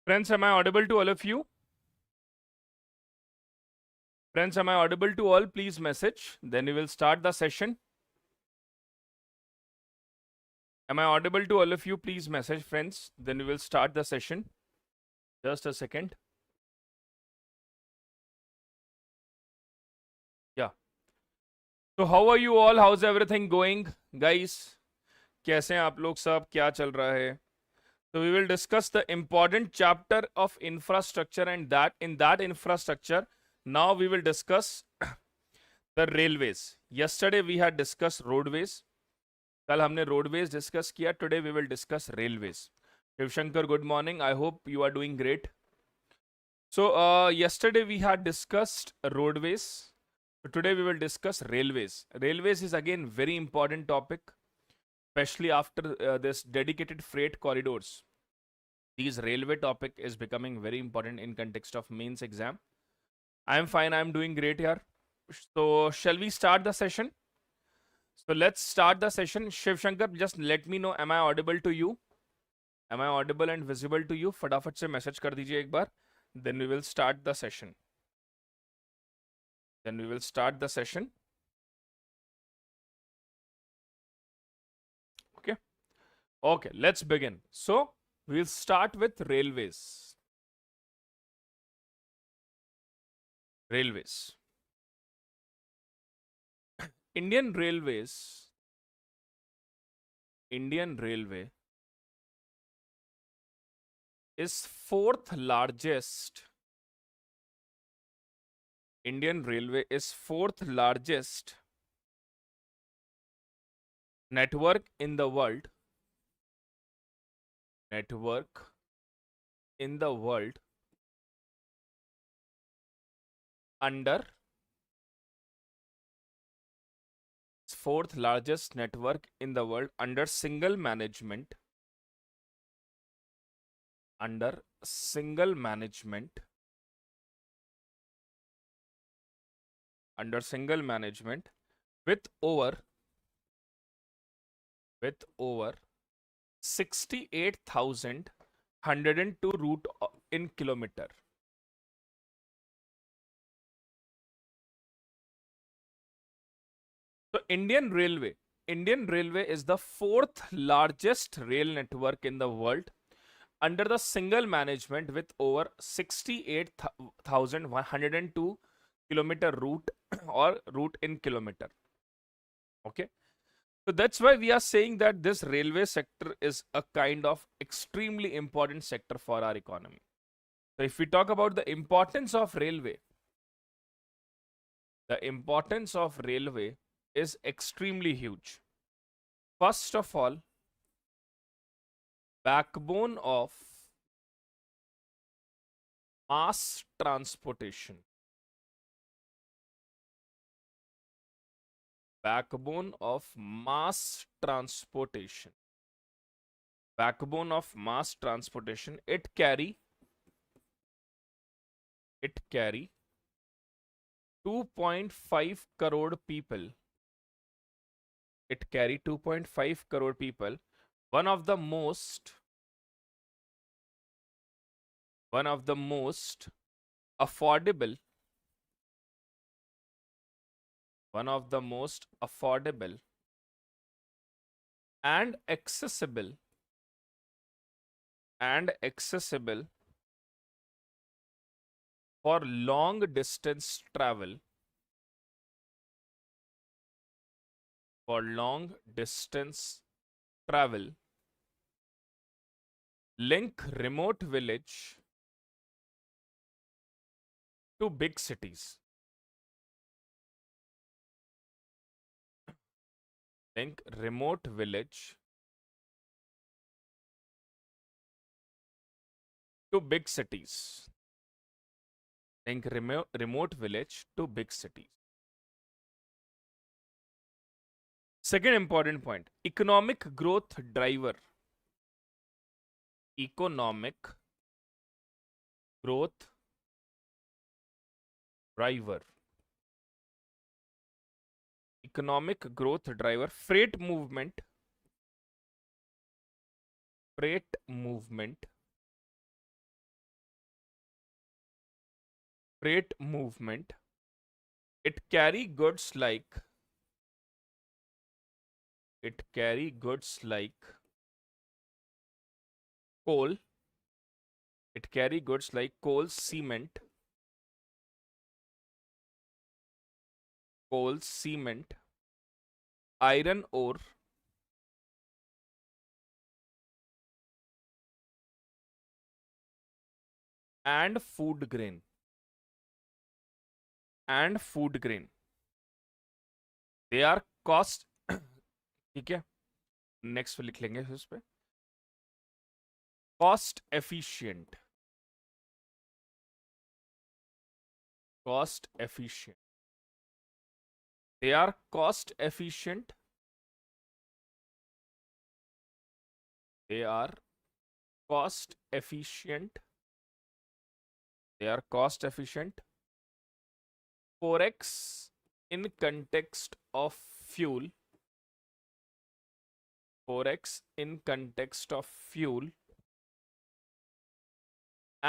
Friends, am I audible to all of you? Friends, am I audible to all? Please message. Then we will start the session. Am I audible to all of you? Please message, friends. Then we will start the session. Just a second. Yeah. So how are you all? How's everything going? Guys, कैसे हैं आप लोग सब? क्या चल रहा है? So we will discuss the important chapter of infrastructure, and that in that infrastructure, now we will discuss the railways. Yesterday we had discussed roadways. कल हमने roadways discuss किया. Today we will discuss railways. Shivshankar, good morning. I hope you are doing great. So yesterday we had discussed roadways. So today we will discuss railways. Railways is again very important topic, especially after this dedicated freight corridors. These railway topic is becoming very important in context of mains exam. I am fine. I am doing great here. So shall we start the session? So let's start the session. Shiv Shankar, just let me know, am I audible to you? Am I audible and visible to you? फटाफट से message कर दीजिए एक बार. Then we will start the session. Then we will start the session. Okay. Okay, let's begin. So we'll start with railways. Railways. Indian Railways. Indian Railway is fourth largest. Indian Railway is fourth largest network in the world. Network in the world under fourth largest network in the world under single management. Under single management. Under single management with over 68,102 route in kilometer. So Indian Railway is the fourth largest rail network in the world under the single management with over 68,102 kilometer route or route in kilometer. Okay. So that's why we are saying that this railway sector is a kind of extremely important sector for our economy. So if we talk about the importance of railway, the importance of railway is extremely huge. First of all, backbone of mass transportation. Backbone of mass transportation. Backbone of mass transportation. It carry 2.5 crore people. It carry 2.5 crore people. One of the most affordable and accessible for long distance travel. Link remote village to big cities. Link remote village to big cities. Link remote village to big cities. Second important point, economic growth driver. Economic growth driver. Economic growth driver. Freight movement freight movement. It carry goods like coal. It carry goods like coal, cement, iron ore, and food grain. They are cost ठीक है, next लिख लेंगे उस पे, cost efficient, they are cost efficient, they are cost efficient, they are cost efficient. Forex in context of fuel, forex in context of fuel,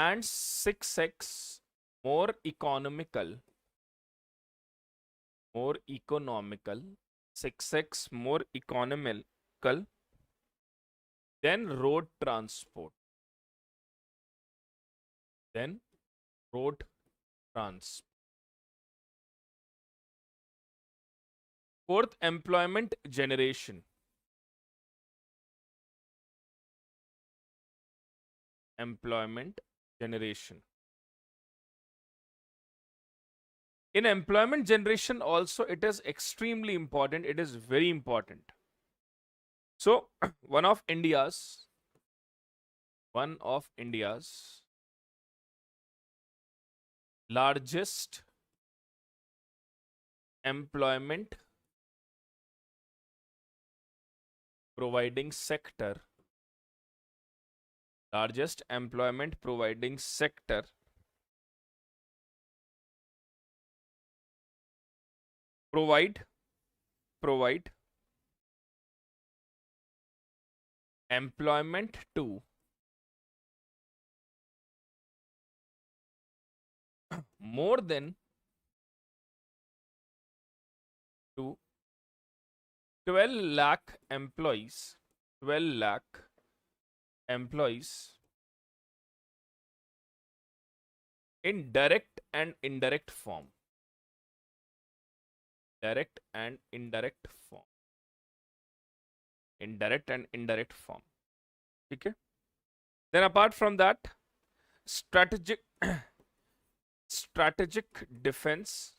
and 6x more economical, 6x more economical than road transport, than road transport. Fourth, employment generation. Employment generation. In employment generation also, it is extremely important. It is very important. So, one of India's largest employment providing sector, provide employment to more than to 12 lakh employees, 12 lakh employees in direct and indirect form, direct and indirect form, okay. Then apart from that, strategic defense,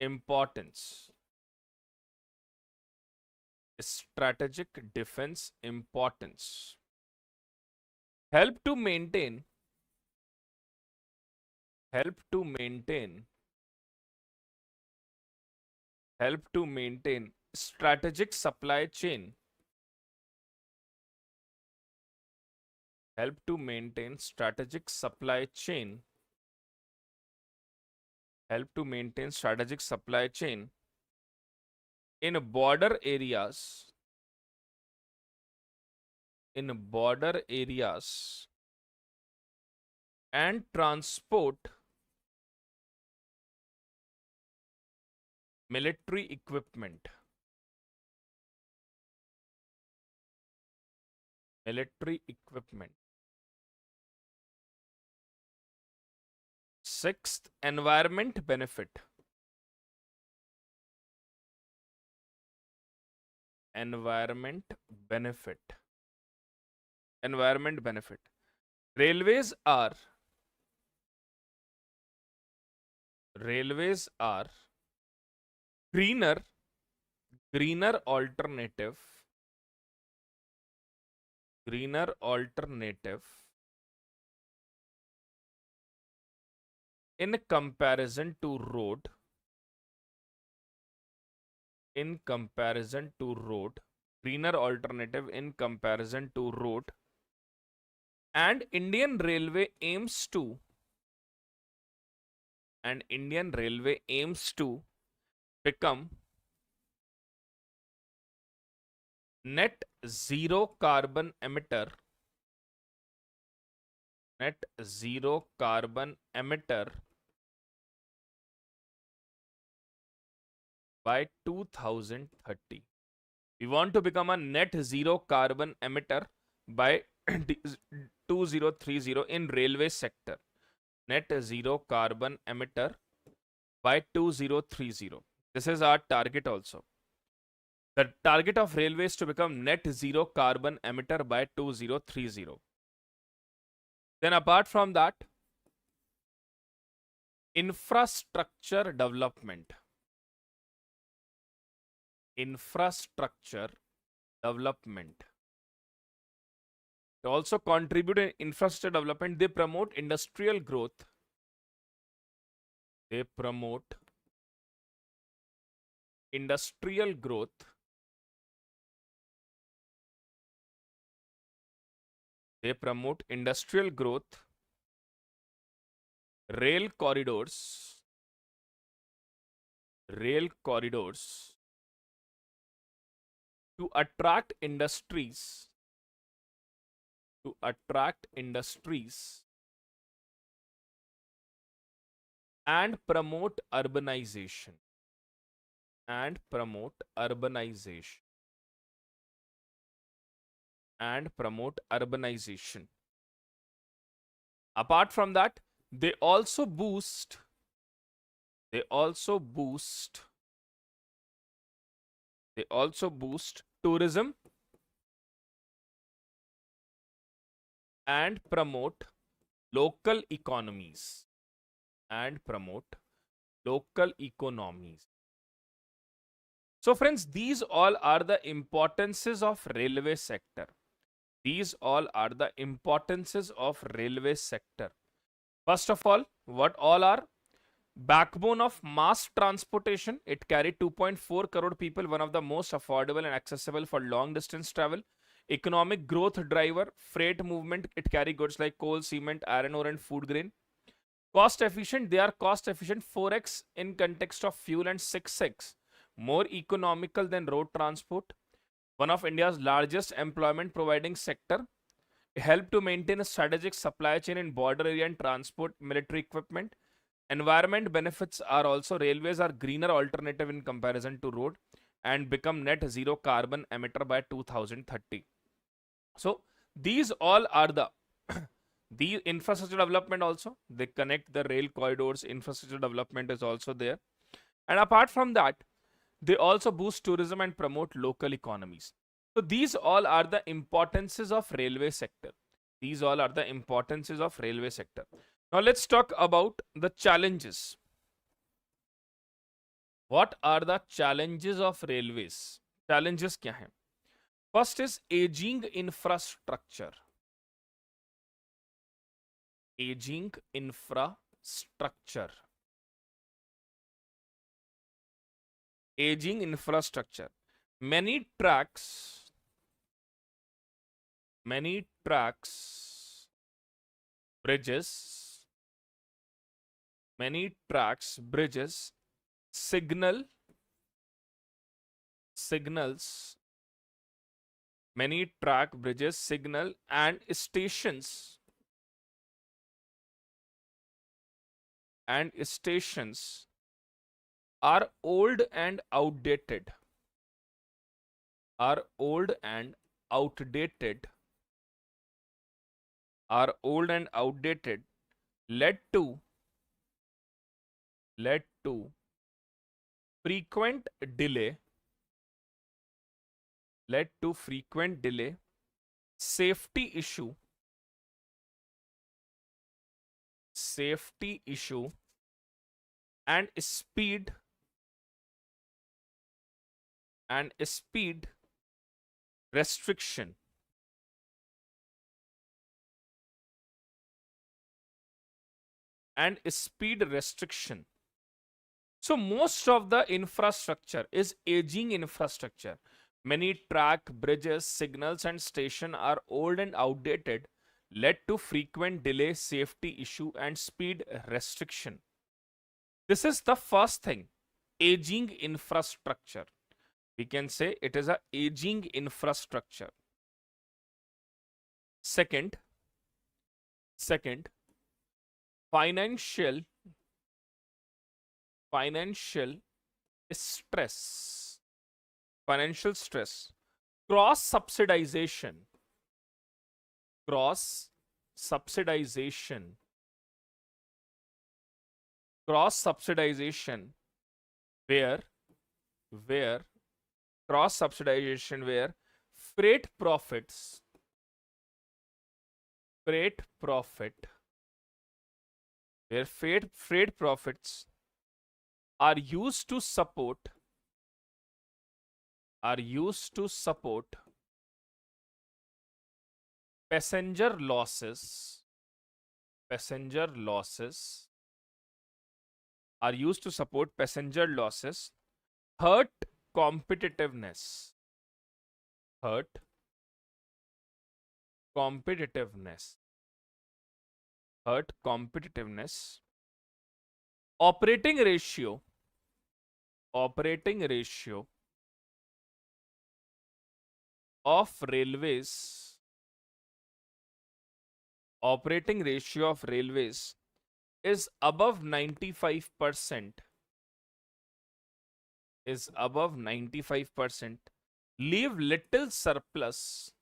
importance, help to maintain strategic supply chain, in border areas, and transport military equipment, Sixth, environment benefit, environment benefit. Railways are greener alternative, in comparison to road, greener alternative in comparison to road, and Indian Railway aims to become net zero carbon emitter net zero carbon emitter by 2030. We want to become a net zero carbon emitter by 2030 in railway sector. Net zero carbon emitter by 2030. This is our target also. The target of railways to become net zero carbon emitter by 2030. Then apart from that, infrastructure development. Infrastructure development. They also contribute in infrastructure development. They promote industrial growth. They promote industrial growth. They promote industrial growth, rail corridors, to attract industries, and promote urbanization, and promote urbanization. Apart from that, they also boost tourism and promote local economies. So friends, these all are the importances of railway sector. First of all, what all are? Backbone of mass transportation. It carried 2.4 crore people, one of the most affordable and accessible for long distance travel. Economic growth driver, freight movement. It carry goods like coal, cement, iron ore and food grain. Cost efficient. They are cost efficient 4x in context of fuel and 6x more economical than road transport. One of India's largest employment providing sector. Help to maintain a strategic supply chain in border area and transport military equipment. Environment benefits are also railways are greener alternative in comparison to road and become net zero carbon emitter by 2030. So these all are the the infrastructure development also. They connect the rail corridors. Infrastructure development is also there. And apart from that, they also boost tourism and promote local economies. So these all are the importances of railway sector. Now let's talk about the challenges. What are the challenges of railways? Challenges क्या हैं? First is aging infrastructure. Many tracks, bridges, signals, many track bridges, signal and stations are old and outdated. Led to frequent delay, safety issue, and speed restriction. So most of the infrastructure is aging infrastructure. Many track, bridges, signals and station are old and outdated, led to frequent delay, safety issue and speed restriction. This is the first thing, aging infrastructure. We can say it is a aging infrastructure. Second, Second, financial stress. Financial stress. Cross subsidization. Cross subsidization. Cross subsidization. Where where cross subsidization, where freight profits freight profit where freight profits are used to support passenger losses are used to support passenger losses, hurt competitiveness hurt competitiveness hurt competitiveness. Operating ratio of railways operating ratio of railways is above 95%, leave little surplus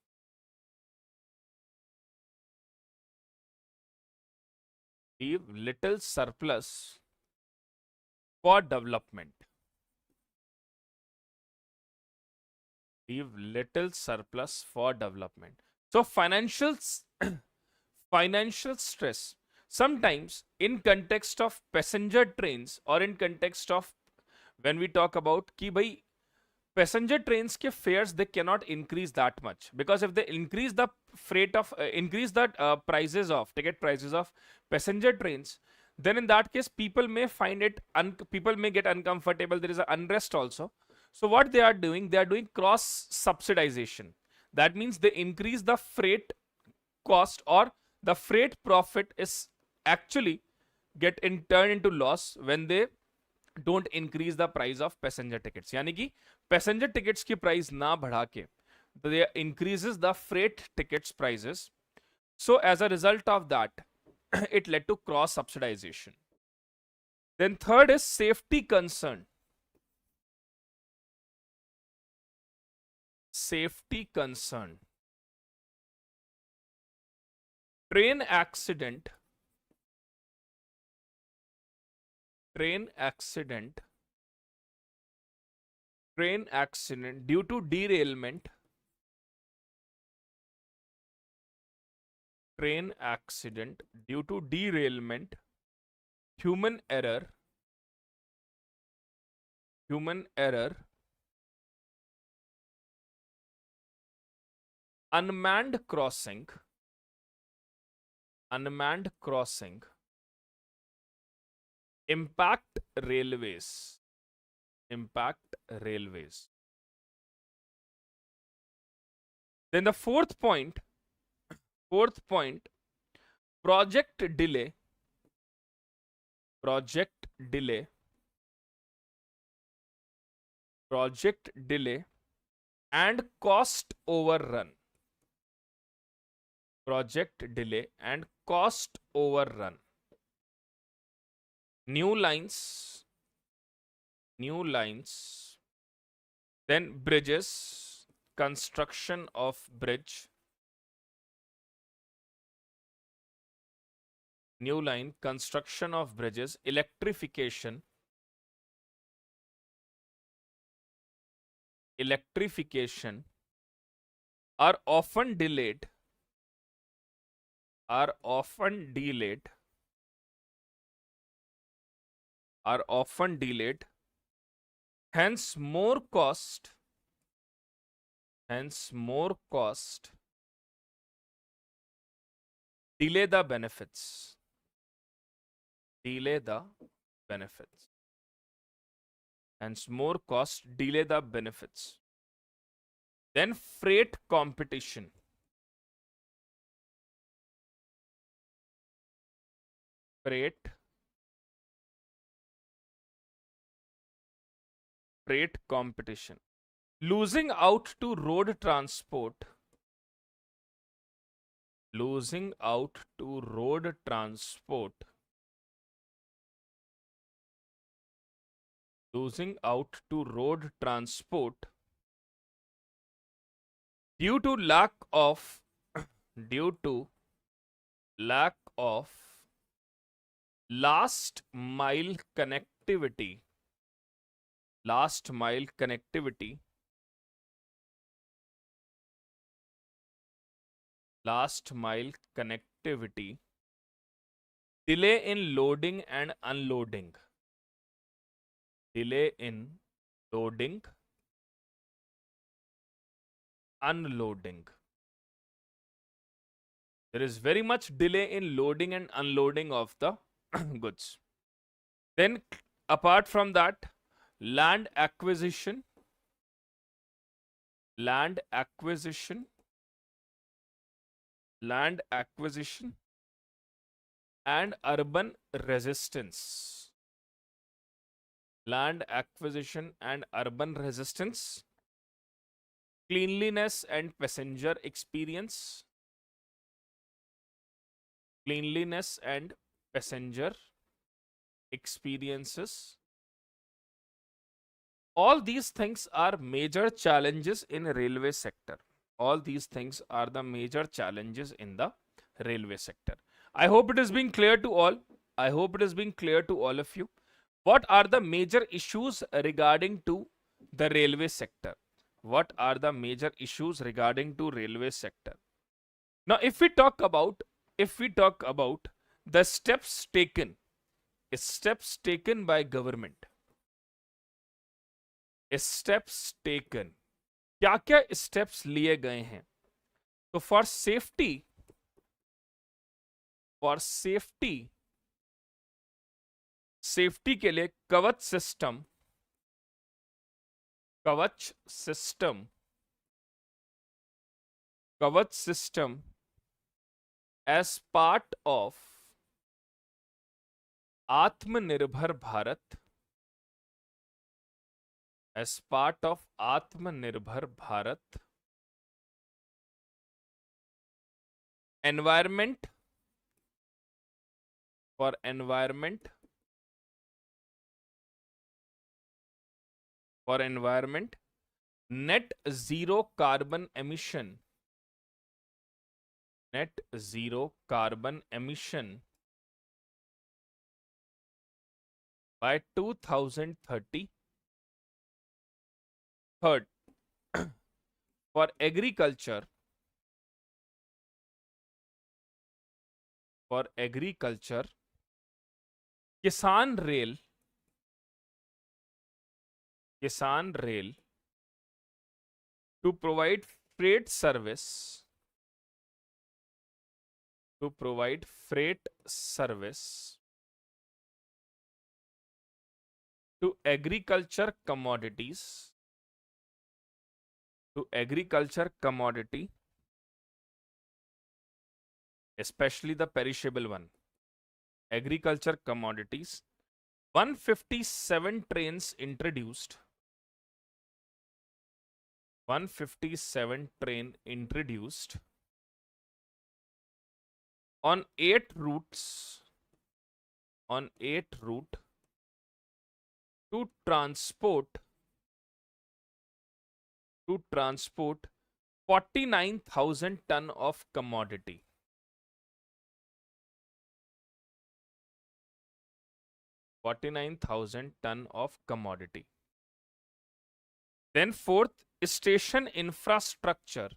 for development. So financial stress, sometimes in context of passenger trains or in context of when we talk about ki bhai passenger trains ke fares, they cannot increase that much, because if they increase the prices of ticket prices of passenger trains, then in that case people may find it people may get uncomfortable, there is an unrest also. So what they are doing cross subsidization. That means they increase the freight cost, or the freight profit is actually get in turn into loss when they don't increase the price of passenger tickets. यानी कि passenger tickets की price ना बढ़ा के they increases the freight tickets prices. So as a result of that, it led to cross subsidization. Then third is safety concern. Train accident due to derailment human error unmanned crossing impact railways. Then the fourth point, project delay and cost overrun. New lines, then bridges, construction of bridge, new line, construction of bridges, electrification are often delayed, hence more cost delay the benefits. Hence more cost delay the benefits. Then freight competition. Losing out to road transport losing out to road transport, losing out to road transport due to lack of due to lack of last mile connectivity, last mile connectivity, last mile connectivity, delay in loading and unloading, delay in loading, unloading. There is very much delay in loading and unloading of the goods. Then, apart from that, land acquisition, land acquisition, land acquisition, and urban resistance. Land acquisition and urban resistance, cleanliness and passenger experience, cleanliness and passenger experiences. All these things are major challenges in railway sector. All these things are the major challenges in the railway sector. I hope it is being clear to all. I hope it is being clear to all of you. What are the major issues regarding to the railway sector? What are the major issues regarding to railway sector? Now, if we talk about the steps taken by government, steps taken, क्या क्या steps लिए गए हैं? तो for safety, safety के लिए कवच system as part of Atmanirbhar Bharat, as part of Atmanirbhar Bharat, environment, for environment, net zero carbon emission, net zero carbon emission by 2030. Third, for agriculture, Kisan Rail to provide freight service, to agriculture commodities, especially the perishable one, agriculture commodities. 157 trains introduced, 157 train introduced on 8 routes, to transport 49,000 ton of commodity. 49,000 ton of commodity. Then fourth, station infrastructure.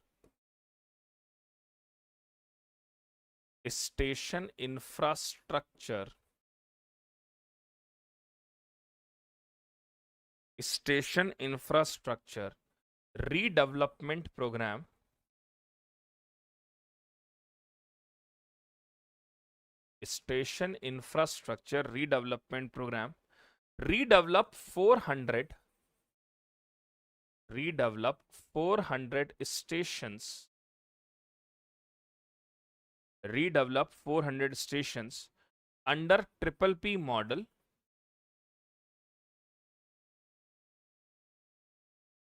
Station infrastructure. Station infrastructure redevelopment program. Station infrastructure redevelopment program. Redevelop 400 stations. Redevelop 400 stations under triple P model.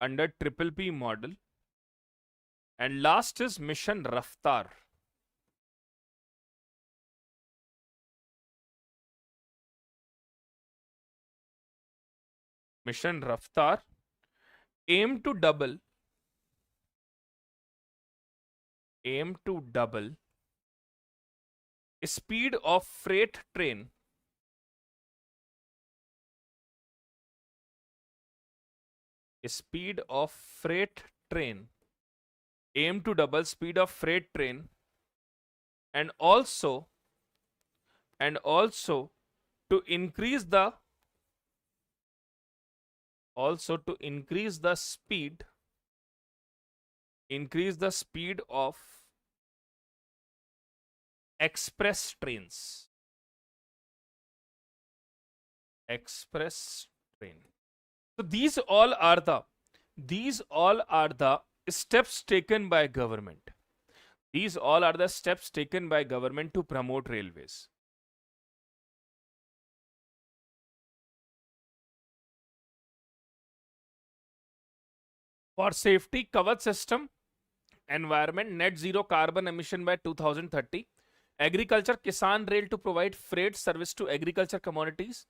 Under triple P model. And last is Mission Raftar. mission raftar, aim to double speed of freight train speed of freight train aim to double speed of freight train, and also to increase the speed of express trains. Express train. So these all are the steps taken by government. These all are the steps taken by government to promote railways. For safety, Kavach system, environment, net zero carbon emission by 2030, agriculture, Kisan Rail to provide freight service to agriculture commodities,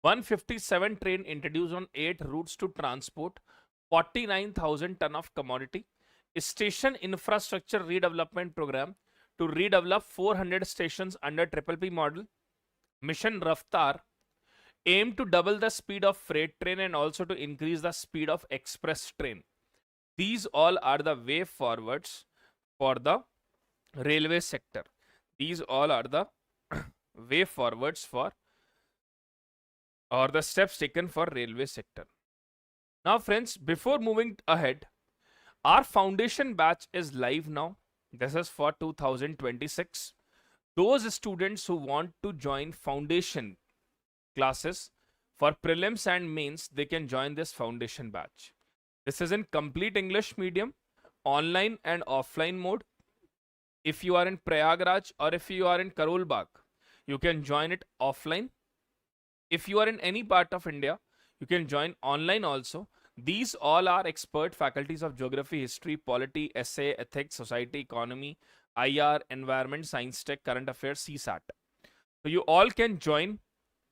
157 train introduced on 8 routes to transport 49,000 ton of commodity, station infrastructure redevelopment program to redevelop 400 stations under triple P model, mission Raftar, aim to double the speed of freight train and also to increase the speed of express train. These all are the way forwards for the railway sector. These all are the way forwards for or the steps taken for railway sector. Now friends, before moving ahead, our foundation batch is live now. This is for 2026. Those students who want to join foundation classes for prelims and mains, they can join this foundation batch. This is in complete English medium, online and offline mode. If you are in Prayagraj or if you are in Karol Bagh, you can join it offline. If you are in any part of India, you can join online also. These all are expert faculties of geography, history, polity, essay, ethics, society, economy, IR, environment, science tech, current affairs, CSAT. So you all can join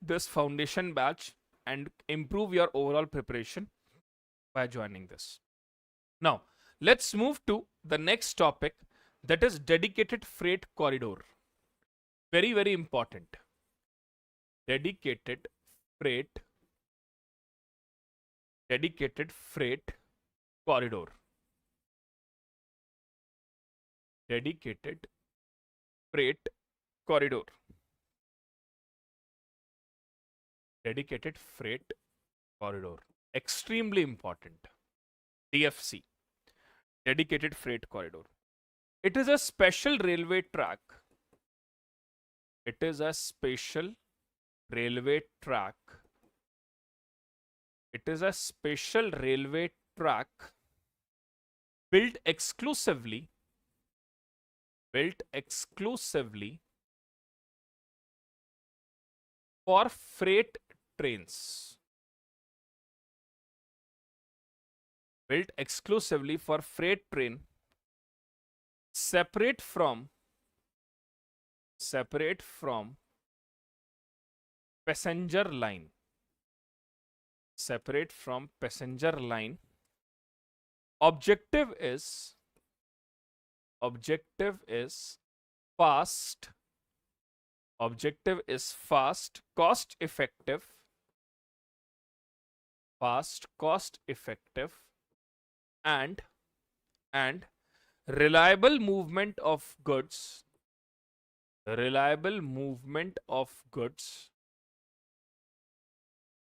this foundation batch and improve your overall preparation by joining this. Now, let's move to the next topic, that is dedicated freight corridor. Very, very important. Dedicated freight corridor. Dedicated freight corridor. Dedicated freight corridor. Extremely important. DFC. Dedicated freight corridor. It is a special railway track. It is a special railway track. It is a special railway track built exclusively for freight trains. Built exclusively for freight train, separate from passenger line. Separate from passenger line. Objective is fast. Objective is fast, cost effective. Fast, cost effective, and reliable movement of goods. Reliable movement of goods.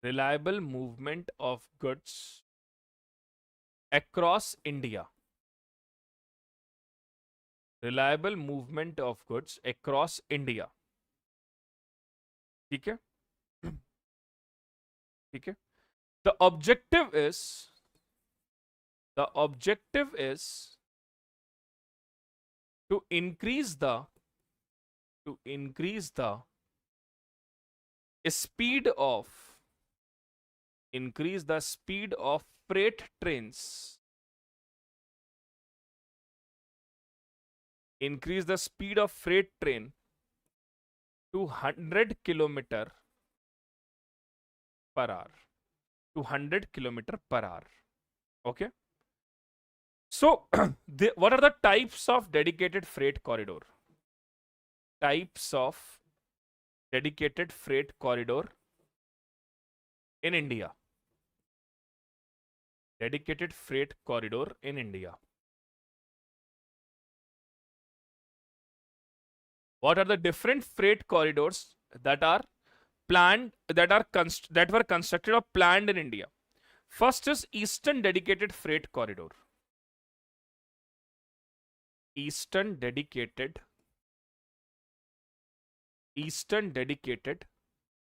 Reliable movement of goods across India. Reliable movement of goods across India. ठीक है? ठीक है? The objective is to increase the speed of freight trains. Increase the speed of freight train to 100 km/h. to 100 kilometer per hour. Okay. So, what are the types of dedicated freight corridor? Types of dedicated freight corridor in India. Dedicated freight corridor in India. What are the different freight corridors that are planned, that were constructed or planned in India? First is Eastern Dedicated Freight Corridor. Eastern Dedicated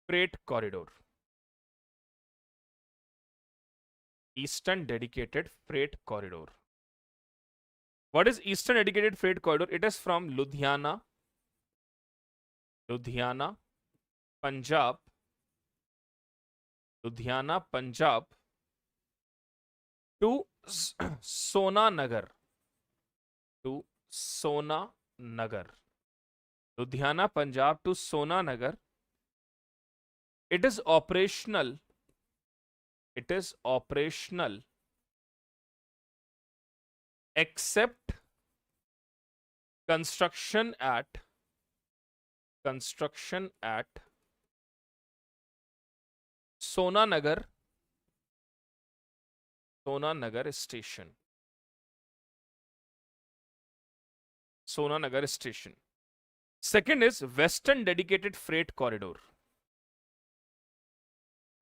Freight Corridor. Eastern Dedicated Freight Corridor. What is Eastern Dedicated Freight Corridor? It is from Ludhiana, Punjab, to Sona Nagar. Ludhiana, Punjab to Sona Nagar. It is operational. Except construction at Sona Nagar station. Sona Nagar station. Second is Western Dedicated Freight Corridor.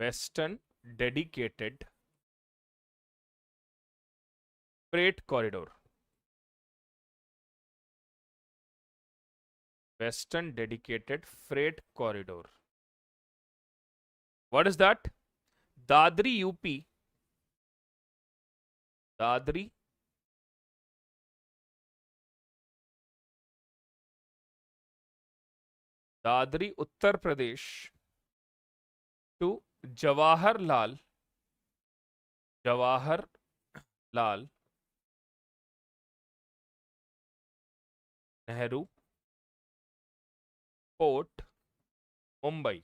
Western Dedicated Freight Corridor. Western Dedicated Freight Corridor. What is that? Dadri, UP. Dadri, Uttar Pradesh to Jawaharlal Nehru Port, Mumbai.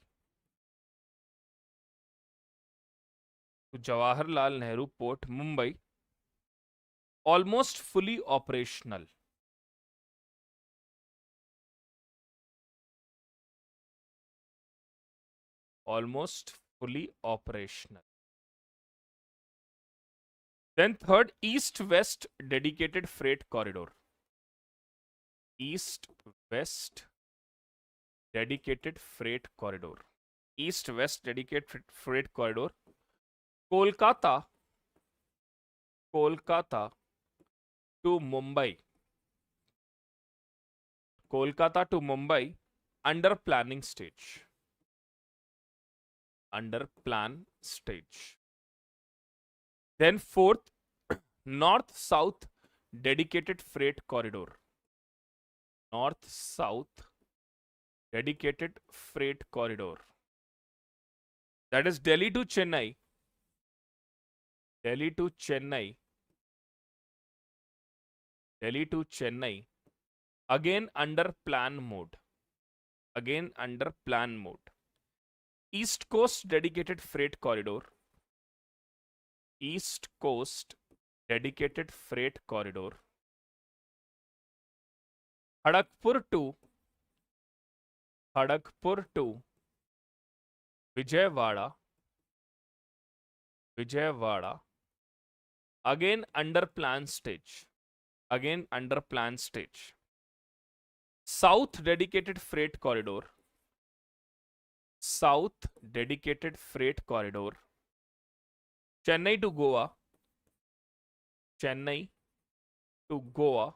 To Jawaharlal Nehru Port, Mumbai. Almost fully operational. Almost fully operational. Then third, East-West Dedicated Freight Corridor. East-West Dedicated Freight Corridor. East-West Dedicated Freight Corridor. Kolkata to Mumbai. Kolkata to Mumbai under planning stage. Under plan stage. Then fourth, North-South Dedicated Freight Corridor. North-South Dedicated Freight Corridor. That is Delhi to Chennai. Delhi to Chennai. Again under plan mode. East Coast Dedicated Freight Corridor. East Coast Dedicated Freight Corridor. Kharagpur to Vijayawada. Again under plan stage. South Dedicated Freight Corridor. Chennai to Goa.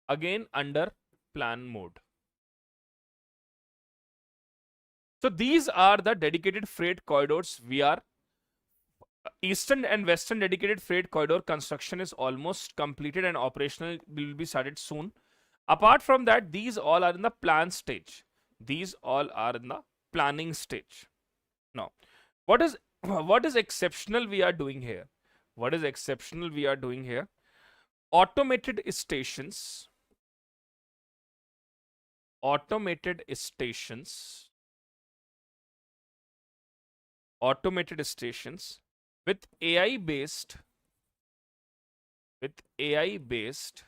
Again under plan mode. So these are the dedicated freight corridors. Eastern and Western Dedicated Freight Corridor construction is almost completed and operational will be started soon. Apart from that, these all are in the plan stage. Planning stage. Now, what is exceptional we are doing here? Automated stations automated stations with AI based with AI based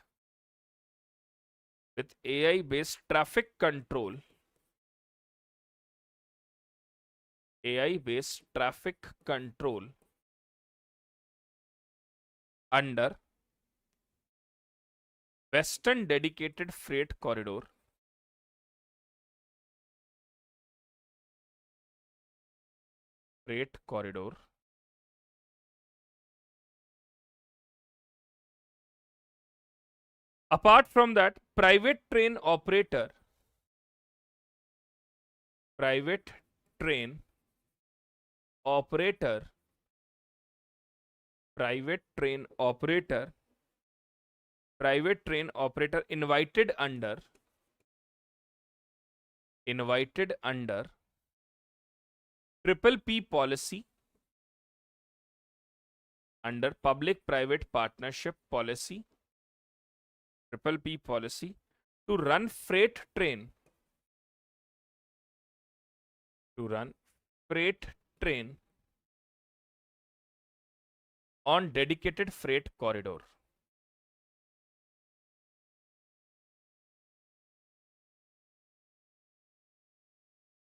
with AI based traffic control, AI based traffic control under Western Dedicated Freight Corridor, freight corridor apart from that, private train operator private train operator private train operator private train operator invited under triple P policy, under public private partnership policy, triple P policy, to run freight train on dedicated freight corridor.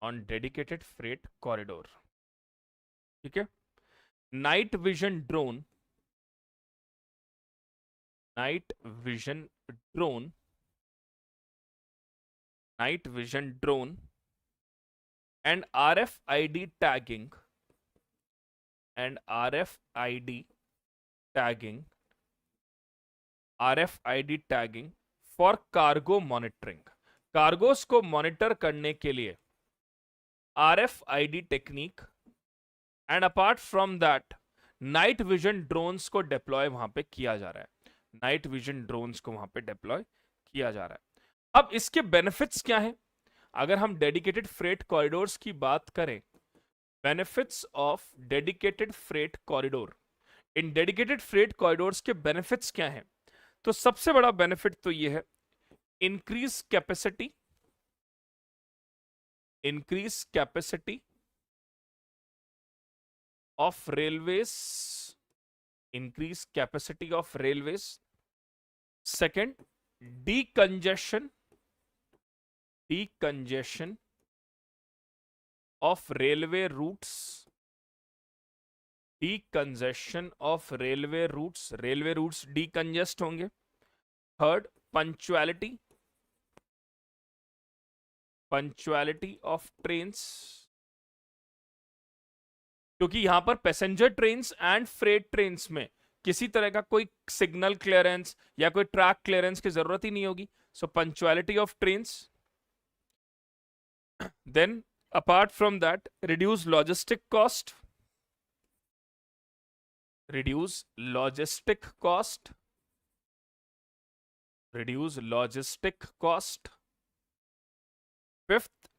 On dedicated freight corridor. ठीक है? Night vision drone night vision drone and RFID tagging for cargo monitoring. Cargos को monitor करने के लिए RFID technique and apart from that night vision drones को deploy वहां पे किया जा रहा है. नाइट विजन ड्रोन्स को वहां पे डिप्लॉय किया जा रहा है. अब इसके बेनिफिट्स क्या हैं? अगर हम डेडिकेटेड फ्रेट कॉरिडोर्स की बात करें, benefits of dedicated freight corridor, in dedicated freight corridors के बेनिफिट्स क्या हैं? तो सबसे बड़ा बेनिफिट तो ये है, increase capacity of railways, increase capacity of railways. Second, decongestion of railway routes, railway routes decongest होंगे. Third, punctuality of trains, क्योंकि यहां पर passenger trains and freight trains में किसी तरह का कोई सिग्नल क्लियरेंस या कोई ट्रैक क्लियरेंस की जरूरत ही नहीं होगी. So punctuality of trains. Then apart from that, reduce logistic cost. Fifth,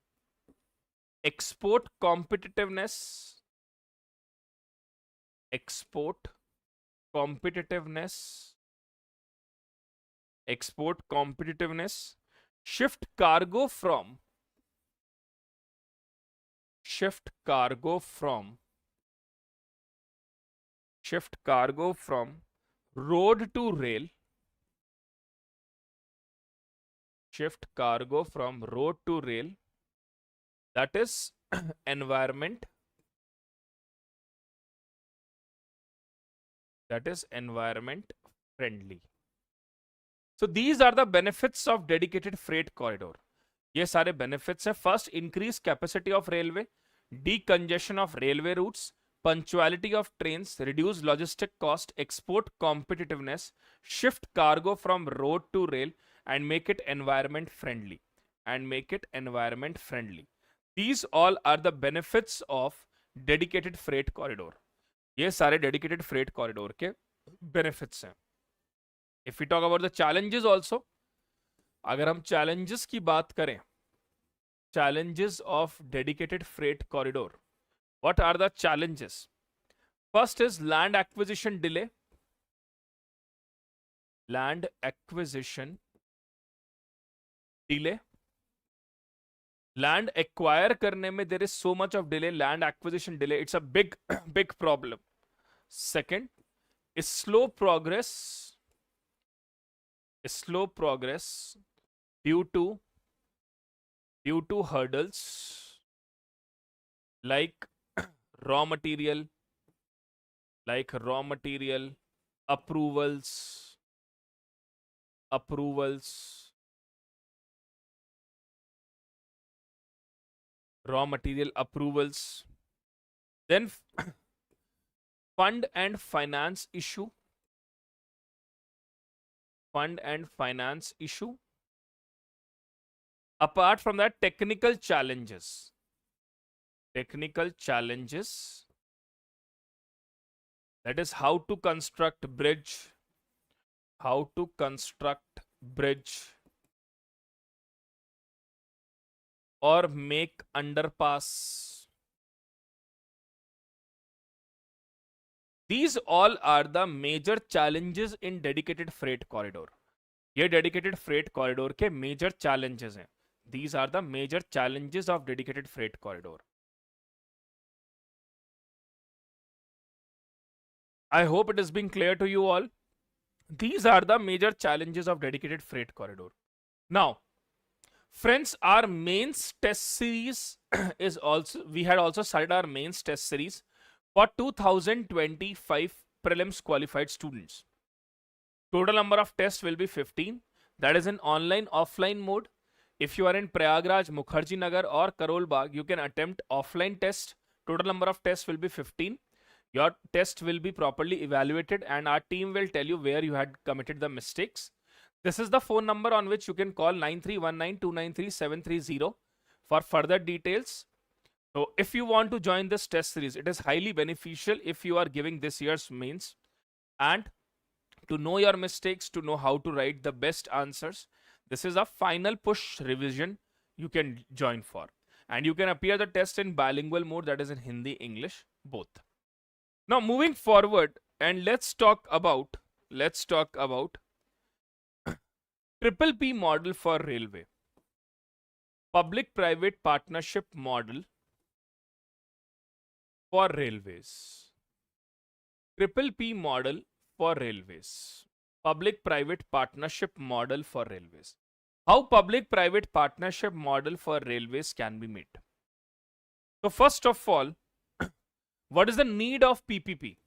export competitiveness. Shift cargo from road to rail. That is environment friendly. So these are the benefits of dedicated freight corridor. ये सारे benefits हैं. First, increase capacity of railway, decongestion of railway routes, punctuality of trains, reduce logistic cost, export competitiveness, shift cargo from road to rail, and make it environment friendly. These all are the benefits of dedicated freight corridor. ये सारे dedicated freight corridor के benefits हैं. If we talk about the challenges also, अगर हम challenges की बात करें, challenges of dedicated freight corridor, what are the challenges? First is land acquisition delay. Land acquire करने में there is so much of delay, land acquisition delay. It's a big big problem. Second, slow progress, slow progress due to hurdles like raw material, approvals, raw material approvals. Then fund and finance issue, apart from that, technical challenges, that is how to construct bridge, or make underpass. These all are the major challenges in dedicated freight corridor. ये dedicated freight corridor के major challenges हैं. These are the major challenges of dedicated freight corridor. I hope it is being clear to you all. These are the major challenges of dedicated freight corridor. Now, friends, our mains test series is also, we had also started our mains test series for 2025 prelims qualified students. Total number of tests will be 15. That is in online, offline mode. If you are in Prayagraj, Mukherjee Nagar or Karol Bagh, you can attempt offline test. Total number of tests will be 15. Your test will be properly evaluated and our team will tell you where you had committed the mistakes. This is the phone number on which you can call 9319293730 for further details. So if you want to join this test series, it is highly beneficial if you are giving this year's mains and to know your mistakes, to know how to write the best answers. This is a final push revision you can join for. And you can appear the test in bilingual mode, that is in Hindi, English, both. Now moving forward, and let's talk about triple P model for railway. Public-private partnership model for railways. Triple P model for railways. Public-private partnership model for railways. How public-private partnership model for railways can be made? So first of all, what is the need of PPP?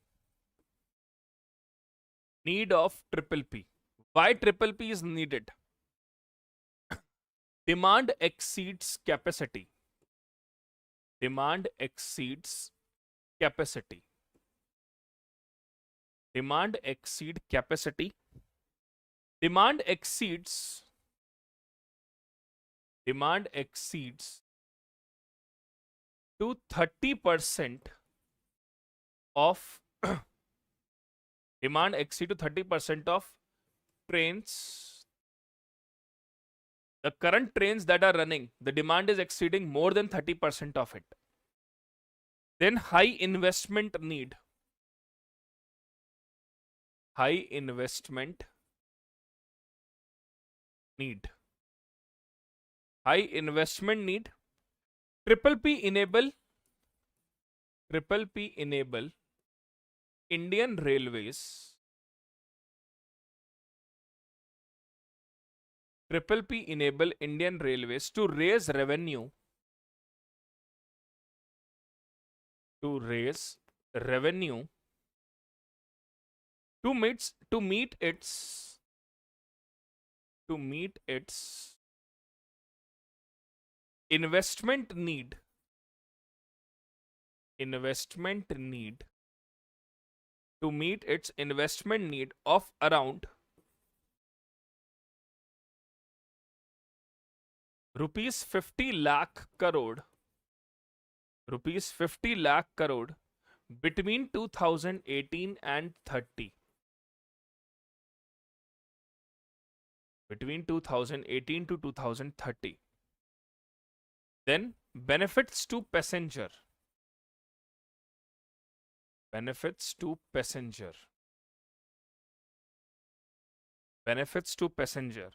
Need of triple P. Why triple P is needed? Demand exceeds capacity. Demand exceeds capacity. Demand exceed capacity. Demand exceeds to 30% of demand exceed to 30% of trains. The current trains that are running, the demand is exceeding more than 30% of it. Then high investment need. High investment need. High investment need. Triple P enable Indian Railways. Triple P enable Indian Railways to raise revenue. To meet its investment need. To meet its investment need of around rupees 50 lakh crore. Rupees 50 lakh crore between 2018 and 30. Between 2018 to 2030. Then benefits to passenger. Benefits to passenger. Benefits to passenger.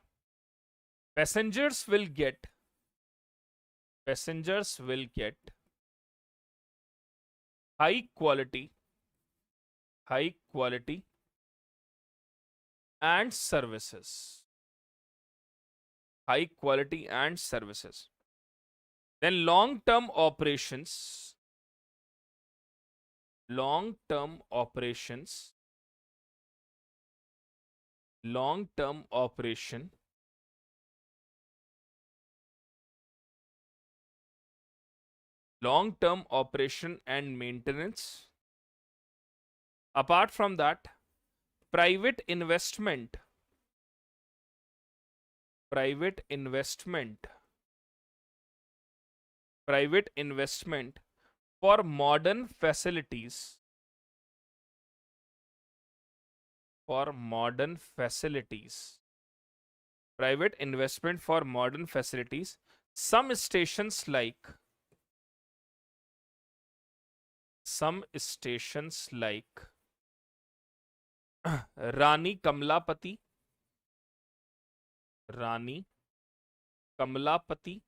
Passengers will get passengers will get high quality and services. High quality and services. Then long-term operations. Long-term operations. Long-term operation. Long-term operation and maintenance. Apart from that, private investment. Private investment. Private investment for modern facilities. For modern facilities. Private investment for modern facilities. Some stations like Rani Kamlapati, Rani Kamlapati,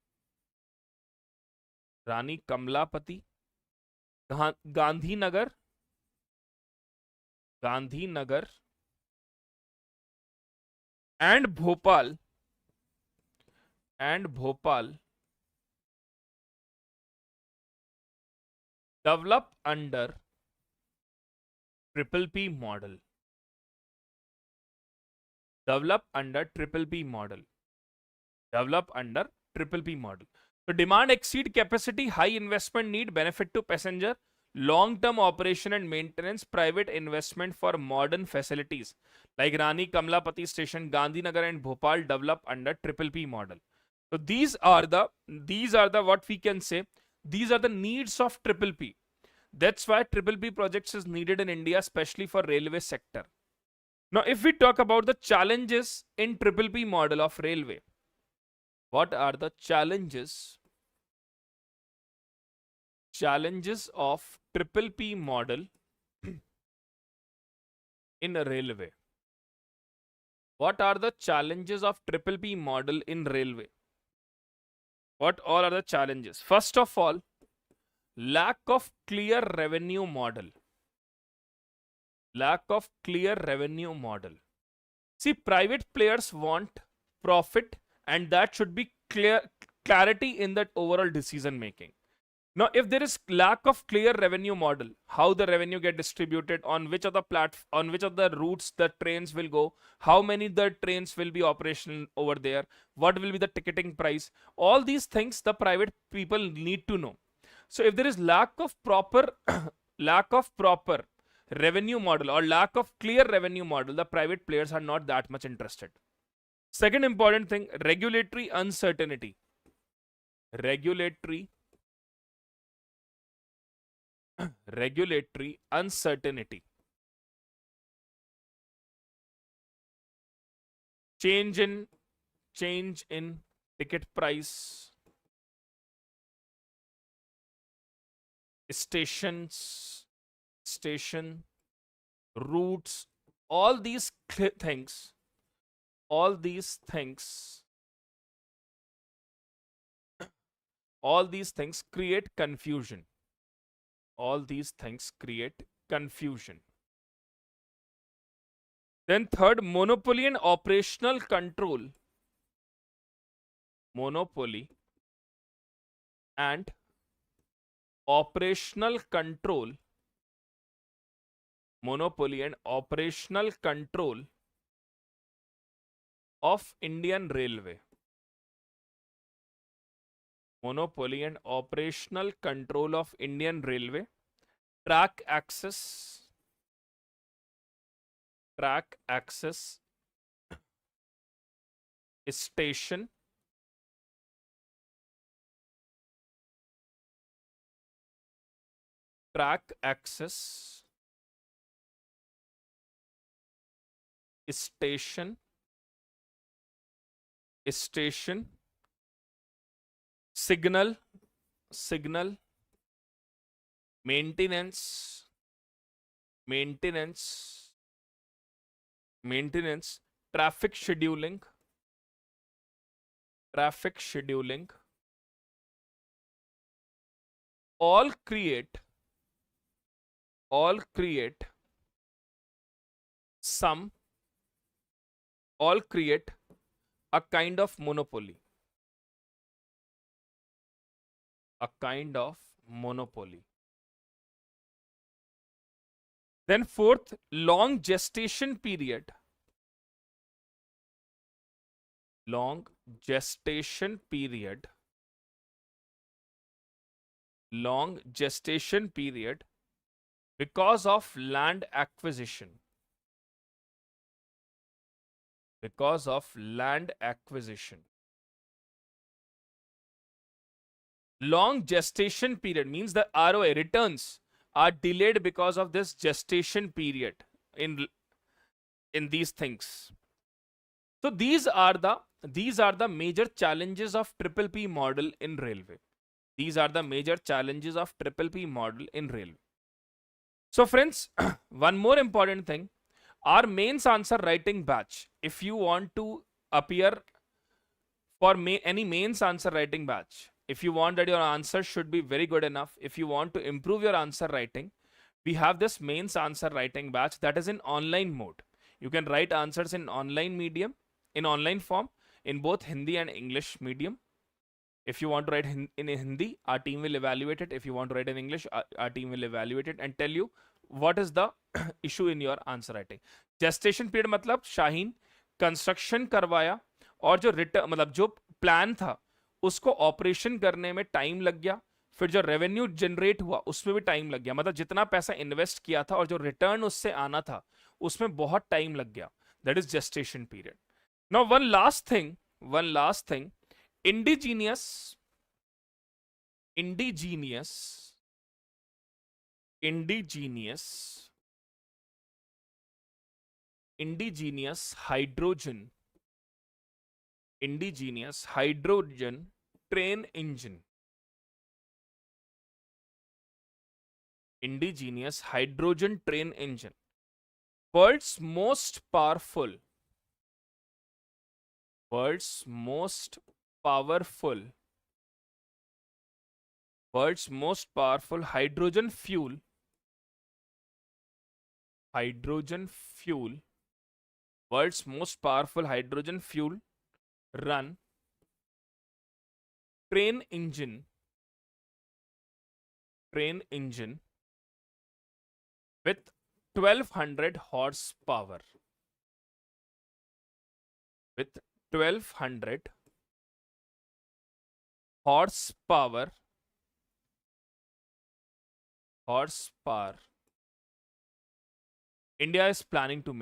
Rani Kamlapati, Gandhinagar, Gandhinagar, and Bhopal, develop under triple P model. Develop under triple P model. Develop under triple P model. So demand exceed capacity, high investment need, benefit to passenger, long-term operation and maintenance, private investment for modern facilities like Rani Kamlapati Station, Gandhinagar and Bhopal develop under triple P model. So these are the what we can say. These are the needs of triple P. That's why triple P projects is needed in India, especially for railway sector. Now, if we talk about the challenges in triple P model of railway, what are the challenges of triple P model in a railway? What are the challenges of triple P model in railway? What all are the challenges? First of all, lack of clear revenue model. Lack of clear revenue model. See, private players want profit, and that should be clarity in that overall decision making. Now, if there is lack of clear revenue model, how the revenue get distributed, on which of the routes the trains will go, how many the trains will be operational over there, what will be the ticketing price, all these things the private people need to know. So if there is lack of proper revenue model or lack of clear revenue model, the private players are not that much interested. Second important thing, regulatory uncertainty. Regulatory uncertainty. Change in ticket price, station routes, all these things create confusion. All these things create confusion. Then third, monopoly and operational control. Monopoly and operational control. Monopoly and operational control of Indian Railway. Monopoly and operational control of Indian Railway. Track access, station, track access, station, signal, maintenance, traffic scheduling, all create all create some all create a kind of monopoly. A kind of monopoly. Then fourth, long gestation period. Long gestation period. Long gestation period because of land acquisition. Because of land acquisition. Long gestation period means the ROI returns are delayed because of this gestation period in these things. So these are the major challenges of triple P model in railway. These are the major challenges of triple P model in railway. So friends, one more important thing, our mains answer writing batch. If you want to appear for any mains answer writing batch, if you want that your answer should be very good enough, if you want to improve your answer writing, we have this mains answer writing batch that is in online mode. You can write answers in online medium, in online form, in both Hindi and English medium. If you want to write in Hindi, our team will evaluate it. If you want to write in English, our team will evaluate it and tell you what is the issue in your answer writing. Gestation period मतलब Shaheen construction करवाया और जो return मतलब जो plan था उसको operation करने में टाइम लग गया, फिर जो रेवेन्यू जनरेट हुआ उसमें भी टाइम लग गया, मतलब जितना पैसा इन्वेस्ट किया था और जो रिटर्न उससे आना था उसमें बहुत टाइम लग गया. That is gestation period. Now one last thing, indigenous hydrogen train engine. Indigenous hydrogen train engine, world's most powerful hydrogen fuel world's most powerful hydrogen fuel run train engine with 1200 horsepower. With 1200 horsepower, India is planning to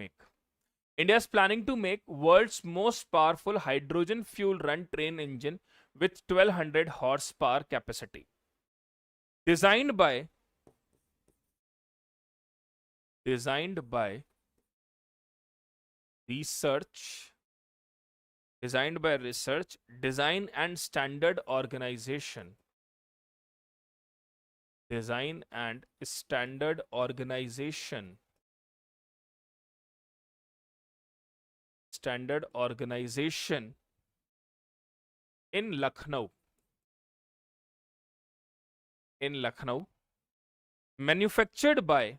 make world's most powerful hydrogen fuel run train engine with 1200 horsepower capacity. Designed by research, design and standard organization. Design and standard organization. In Lucknow. Manufactured by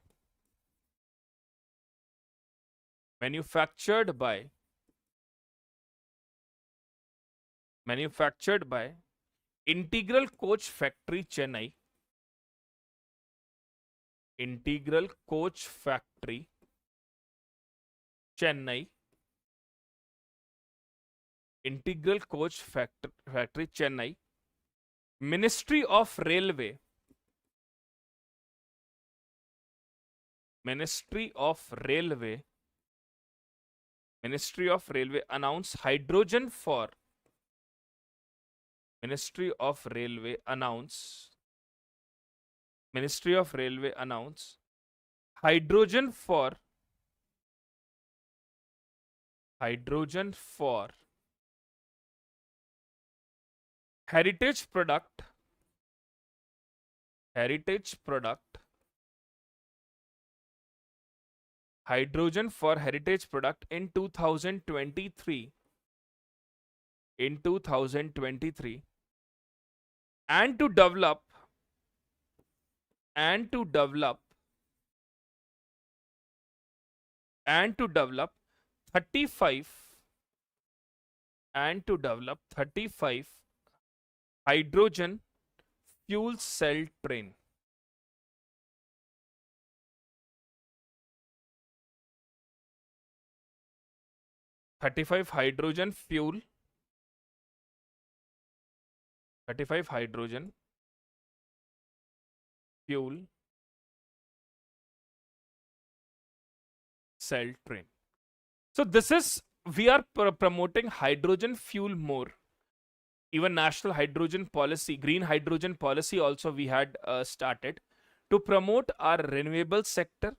Integral Coach Factory, Chennai. Integral Coach Factory, Chennai. Integral Coach Factory, Chennai. Ministry of Railway. Ministry of Railway announce hydrogen for Ministry of Railway announce hydrogen for heritage product hydrogen for heritage product in 2023 and to develop and to develop 35 hydrogen fuel cell train. 35 hydrogen fuel 35 hydrogen fuel cell train. So this is, we are promoting hydrogen fuel more. Even national hydrogen policy, green hydrogen policy also we had started to promote our renewable sector.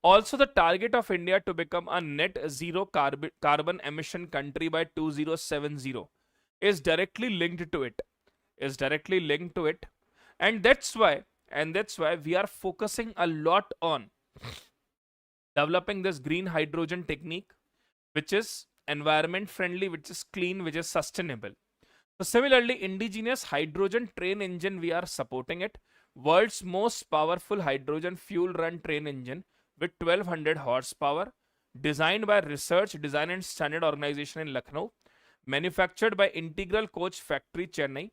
Also the target of India to become a net zero carbon emission country by 2070 is directly linked to it. And that's why we are focusing a lot on developing this green hydrogen technique, which is environment friendly, which is clean, which is sustainable. So similarly, indigenous hydrogen train engine, we are supporting it. World's most powerful hydrogen fuel run train engine with 1200 horsepower, designed by Research, Design and Standard Organization in Lucknow, manufactured by Integral Coach Factory, Chennai.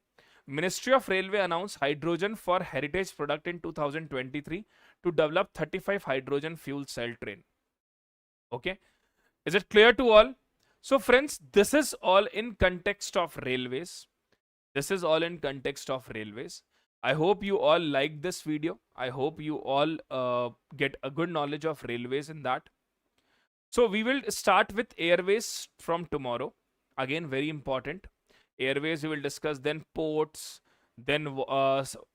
Ministry of Railway announced hydrogen for heritage product in 2023 to develop 35 hydrogen fuel cell train. Okay, is it clear to all? So friends, this is all in context of railways. I hope you all like this video. I hope you all get a good knowledge of railways in that. So we will start with airways from tomorrow. Again, very important. Airways we will discuss, then ports, then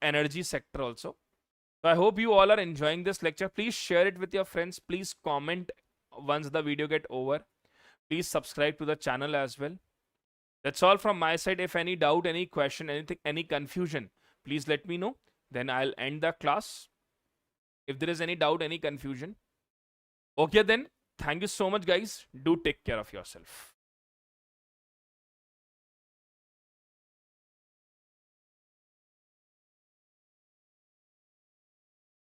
energy sector also. So I hope you all are enjoying this lecture. Please share it with your friends. Please comment once the video get over. Please subscribe to the channel as well. That's all from my side. If any doubt, any question, anything, any confusion, please let me know. Then I'll end the class. If there is any doubt, any confusion. Okay then. Thank you so much, guys. Do take care of yourself.